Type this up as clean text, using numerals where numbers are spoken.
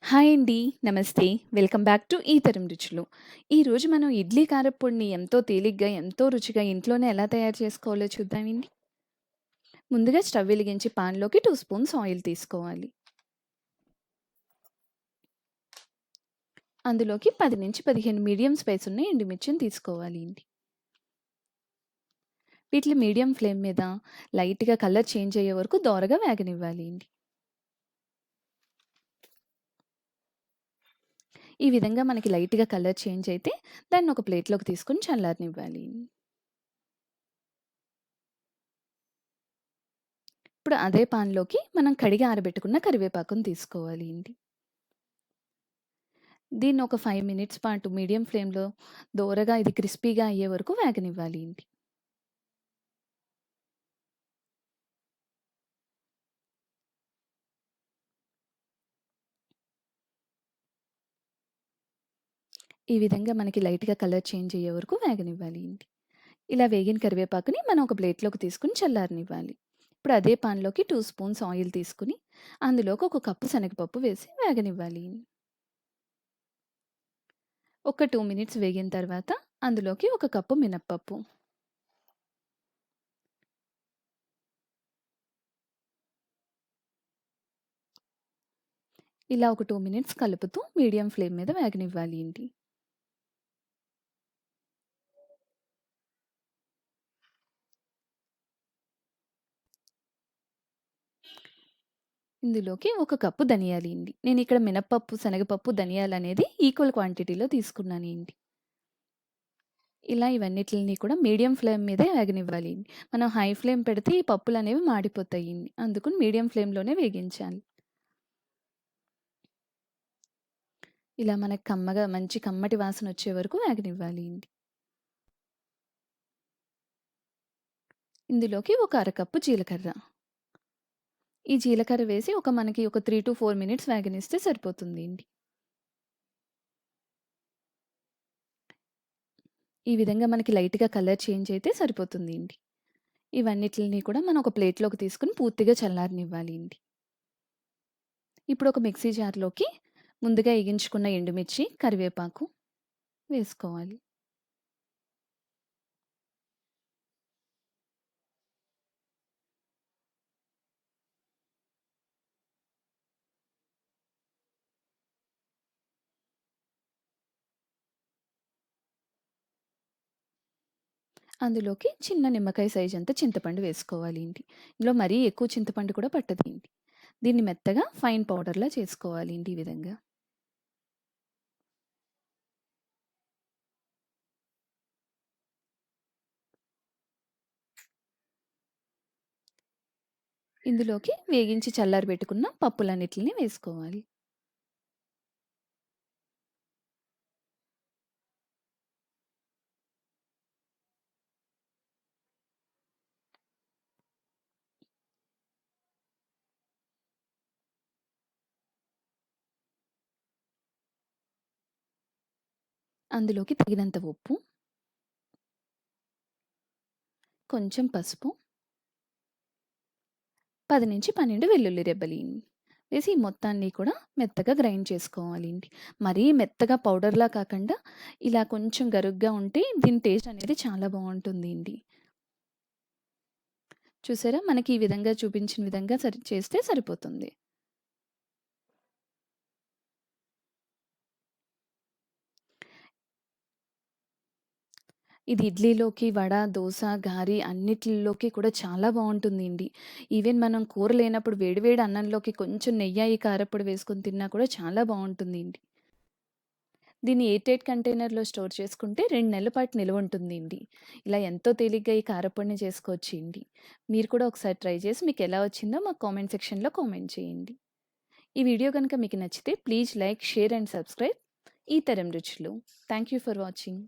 Hi అండి. నమస్తే. Welcome back to ఈతరం రుచులు. ఈరోజు మనం ఇడ్లీ కారప్పొడిని ఎంతో తేలిగ్గా, ఎంతో రుచిగా ఇంట్లోనే ఎలా తయారు చేసుకోవాలో చూద్దామండి. ముందుగా స్టవ్ వెలిగించి పాన్‌లోకి 2 స్పూన్స్ ఆయిల్ తీసుకోవాలి. అందులోకి 10-15 మీడియం సైజ్ ఉన్న ఎండుమిర్చిని తీసుకోవాలి అండి. వీటిని మీడియం ఫ్లేమ్ మీద లైట్‌గా కలర్ చేంజ్ అయ్యే వరకు దోరగా వేగనివ్వాలి అండి. ఈ విధంగా మనకి లైట్‌గా కలర్ చేంజ్ అయితే దాన్ని ఒక ప్లేట్‌లోకి తీసుకొని చల్లారనివ్వాలి. ఇప్పుడు అదే పాన్‌లోకి మనం కడిగి ఆరబెట్టుకున్న కరివేపాకుని తీసుకోవాలి అండి. దీన్ని ఒక 5 మినిట్స్ పాటు మీడియం ఫ్లేమ్‌లో దోరగా ఇది క్రిస్పీగా అయ్యే వరకు వేగనివ్వాలి అండి. ఈ విధంగా మనకి లైట్‌గా కలర్ చేంజ్ అయ్యే వరకు వేగనివ్వాలి అండి. ఇలా వేగిన కరివేపాకుని మనం ఒక ప్లేట్‌లోకి తీసుకొని చల్లారనివ్వాలి. ఇప్పుడు అదే పాన్‌లోకి 2 స్పూన్స్ ఆయిల్ తీసుకొని అందులోకి ఒక కప్పు శనగపప్పు వేసి వేగనివ్వాలి. ఒక 2 మినిట్స్ వేగిన తర్వాత అందులోకి ఒక కప్పు మినప్పప్పు, ఇలా ఒక 2 మినిట్స్ కలుపుతూ మీడియం ఫ్లేమ్ మీద వేగనివ్వాలి అండి. ఇందులోకి ఒక కప్పు ధనియాలండి. నేనిక్కడ మినపప్పు, శనగపప్పు, ధనియాలనేది ఈక్వల్ క్వాంటిటీలో తీసుకున్నానండి. ఇలా ఇవన్నిటిని కూడా మీడియం ఫ్లేమ్ మీదే వేగనివ్వాలి. మనం హై ఫ్లేమ్ పెడితే ఈ పప్పులనేవి మాడిపోతాయండి. అందుకని మీడియం ఫ్లేమ్‌లోనే వేగించాలి. ఇలా మనకు కమ్మగా మంచి కమ్మటి వాసనొచ్చే వరకు వేగనివ్వాలి. ఇందులోకి ఒక అరకప్పు జీలకర్ర. ఈ జీలకర్ర వేసి మనకి ఒక 3-4 మినిట్స్ వేగనిస్తే సరిపోతుందండి. ఈ విధంగా మనకి లైట్‌గా కలర్ చేంజ్ అయితే సరిపోతుందండి. ఇవన్నిటిని కూడా మనం ఒక ప్లేట్‌లోకి తీసుకొని పూర్తిగా చల్లారనివ్వాలి అండి. ఇప్పుడు ఒక మిక్సీ జార్‌లోకి ముందుగా ఎగించుకున్న ఎండుమిర్చి, కరివేపాకు వేసుకోవాలి. అందులోకి చిన్న నిమ్మకాయ సైజ్ అంత చింతపండు వేసుకోవాలి అండి. ఇందులో మరీ ఎక్కువ చింతపండు కూడా పట్టదండి. దీన్ని మెత్తగా ఫైన్ పౌడర్‌లా చేసుకోవాలి అండి ఈ విధంగా. ఇందులోకి వేగించి చల్లారబెట్టుకున్న పప్పులన్నిటిని వేసుకోవాలి. అందులోకి తగినంత ఉప్పు, కొంచెం పసుపు, 10-12 వెల్లుల్లి రెబ్బలు వేసి ఈ మొత్తాన్ని కూడా మెత్తగా గ్రైండ్ చేసుకోవాలి అండి. మరీ మెత్తగా పౌడర్‌లా కాకుండా ఇలా కొంచెం గరుగ్గా ఉంటే దీని టేస్ట్ అనేది చాలా బావుంటుంది అండి. చూసారా? మనకి ఈ విధంగా చూపించిన విధంగా చేస్తే సరిపోతుంది. ఇది ఇడ్లీలోకి, వడ, దోస, గారి అన్నిటిలోకి కూడా చాలా బావుంటుందండి. ఈవెన్ మనం కూర లేనప్పుడు వేడి వేడి అన్నంలోకి కొంచెం నెయ్యి, ఈ కారప్పొడి వేసుకొని తిన్నా కూడా చాలా బావుంటుందండి. దీన్ని ఎయిర్ టైట్ కంటైనర్‌లో స్టోర్ చేసుకుంటే 2 నెలల పాటు నిలవుంటుందండి. ఇలా ఎంతో తేలిగ్గా ఈ కారప్పొడిని చేసుకోవచ్చండి. మీరు కూడా ఒకసారి ట్రై చేసి మీకెలా వచ్చిందో మాకు కామెంట్ సెక్షన్‌లో కామెంట్ చేయండి. ఈ వీడియో గనుక మీకు నచ్చితే please like, share and subscribe ఈ తరం రుచులు. Thank you for watching.